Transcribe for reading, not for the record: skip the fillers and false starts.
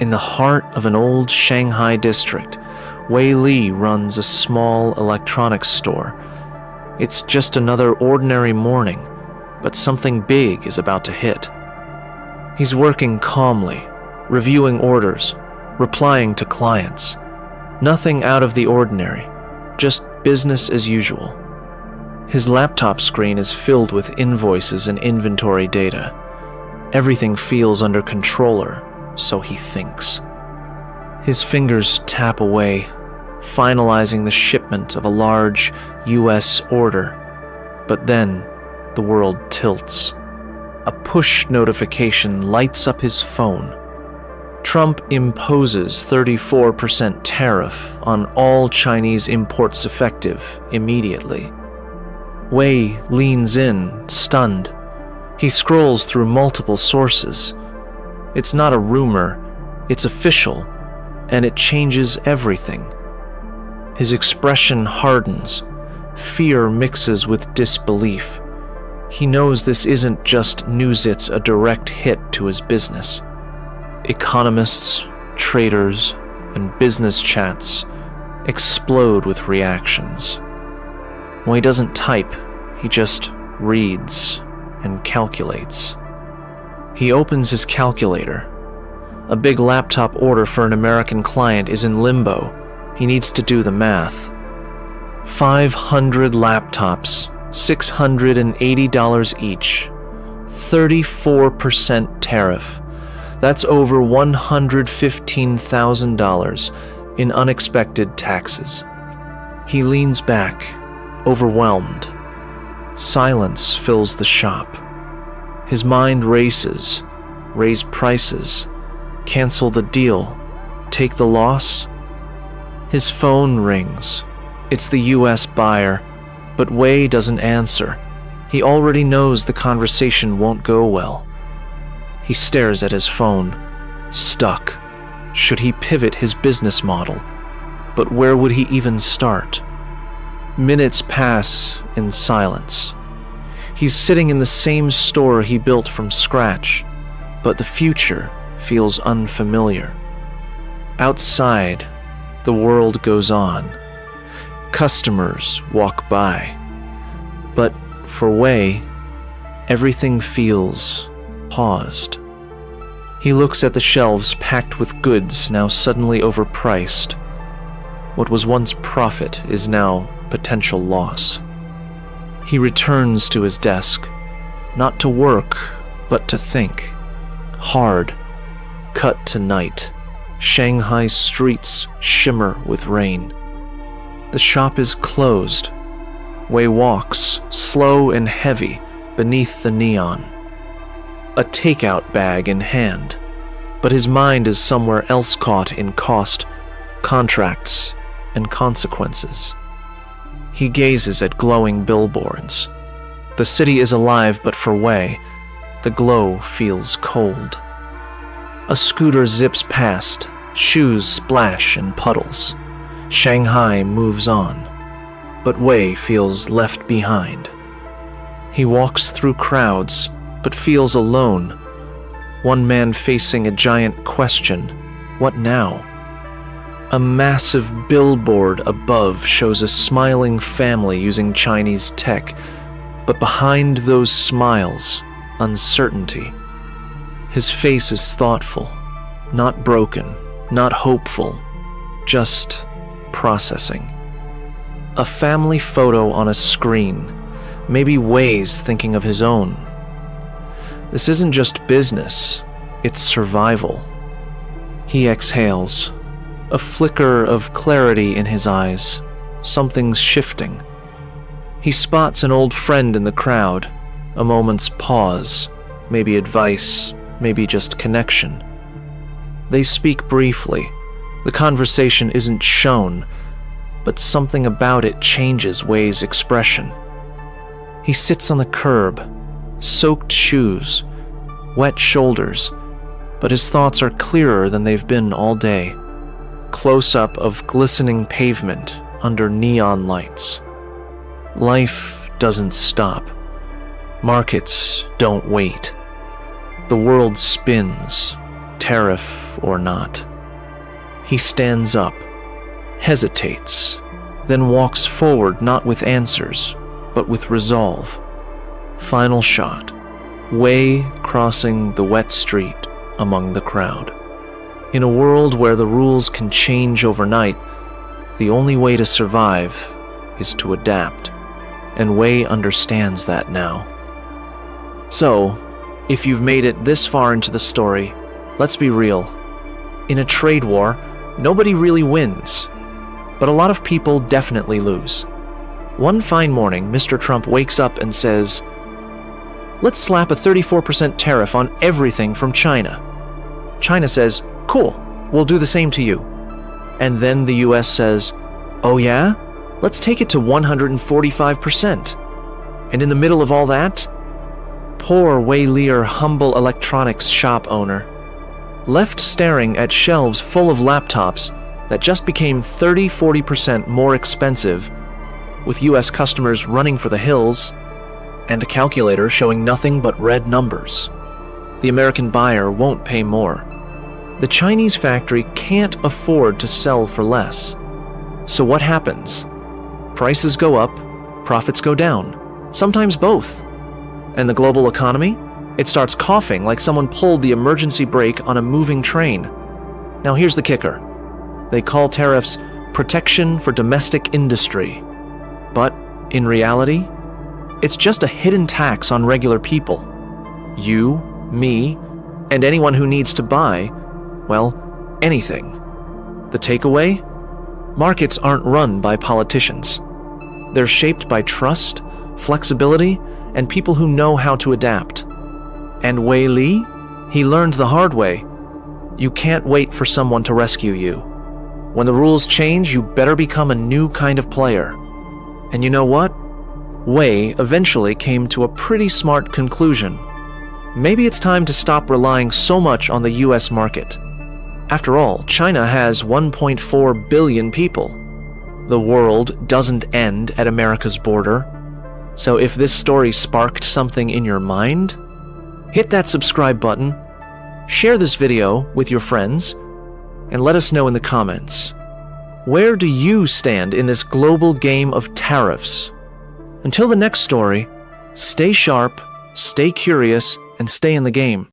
In the heart of an old Shanghai district, Wei Li runs a small electronics store. It's just another ordinary morning, but something big is about to hit. He's working calmly, reviewing orders, replying to clients. Nothing out of the ordinary, just business as usual. His laptop screen is filled with invoices and inventory data. Everything feels under controller, so he thinks. His fingers tap away, finalizing the shipment of a large US order. But then, the world tilts. A push notification lights up his phone. Trump imposes 34% tariff on all Chinese imports effective immediately. Wei leans in, stunned. He scrolls through multiple sources. It's not a rumor, it's official, and it changes everything. His expression hardens. Fear mixes with disbelief. He knows this isn't just news, it's a direct hit to his business. Economists, traders, and business chats explode with reactions. Well, he doesn't type, he just reads and calculates. He opens his calculator. A big laptop order for an American client is in limbo. He needs to do the math. 500 laptops, $680 each. 34% tariff. That's over $115,000 in unexpected taxes. He leans back, overwhelmed. Silence fills the shop. His mind races. Raise prices. Cancel the deal. Take the loss. His phone rings. It's the US buyer, but Wei doesn't answer. He already knows the conversation won't go well. He stares at his phone, stuck. Should he pivot his business model? But where would he even start? Minutes pass in silence. He's sitting in the same store he built from scratch, but the future feels unfamiliar. Outside, the world goes on. Customers walk by. But for Wei, everything feels paused. He looks at the shelves packed with goods now suddenly overpriced. What was once profit is now potential loss. He returns to his desk, not to work, but to think. Hard. Cut to night. Shanghai streets shimmer with rain. The shop is closed. Wei walks, slow and heavy, beneath the neon. A takeout bag in hand, but his mind is somewhere else, caught in cost, contracts, and consequences. He gazes at glowing billboards. The city is alive, but for Wei, the glow feels cold. A scooter zips past, shoes splash in puddles. Shanghai moves on, but Wei feels left behind. He walks through crowds, but feels alone. One man facing a giant question: what now? A massive billboard above shows a smiling family using Chinese tech, but behind those smiles, uncertainty. His face is thoughtful, not broken, not hopeful, just processing. A family photo on a screen. Maybe Wei's thinking of his own. This isn't just business, it's survival. He exhales, a flicker of clarity in his eyes. Something's shifting. He spots an old friend in the crowd, a moment's pause, maybe advice, maybe just connection. They speak briefly. The conversation isn't shown, but something about it changes Wei's expression. He sits on the curb, soaked shoes, wet shoulders, but his thoughts are clearer than they've been all day. Close-up of glistening pavement under neon lights. Life doesn't stop. Markets don't wait. The world spins, tariff or not. He stands up, hesitates, then walks forward not with answers, but with resolve. Final shot, Wei crossing the wet street among the crowd. In a world where the rules can change overnight, the only way to survive is to adapt, and Wei understands that now. So, if you've made it this far into the story, let's be real. In a trade war, nobody really wins, but a lot of people definitely lose. One fine morning, Mr. Trump wakes up and says, "Let's slap a 34% tariff on everything from China." China says, "Cool, we'll do the same to you." And then the US says, "Oh yeah? Let's take it to 145%. And in the middle of all that, poor Wei Lear, humble electronics shop owner, left staring at shelves full of laptops that just became 30-40% more expensive, with US customers running for the hills, and a calculator showing nothing but red numbers. The American buyer won't pay more. The Chinese factory can't afford to sell for less. So what happens? Prices go up, profits go down, sometimes both. And the global economy? It starts coughing like someone pulled the emergency brake on a moving train. Now here's the kicker. They call tariffs protection for domestic industry. But in reality, it's just a hidden tax on regular people. You, me, and anyone who needs to buy, well, anything. The takeaway? Markets aren't run by politicians. They're shaped by trust, flexibility, and people who know how to adapt. And Wei Li? He learned the hard way. You can't wait for someone to rescue you. When the rules change, you better become a new kind of player. And you know what? Wei eventually came to a pretty smart conclusion. Maybe it's time to stop relying so much on the US market. After all, China has 1.4 billion people. The world doesn't end at America's border. So if this story sparked something in your mind, hit that subscribe button, share this video with your friends, and let us know in the comments. Where do you stand in this global game of tariffs? Until the next story, stay sharp, stay curious, and stay in the game.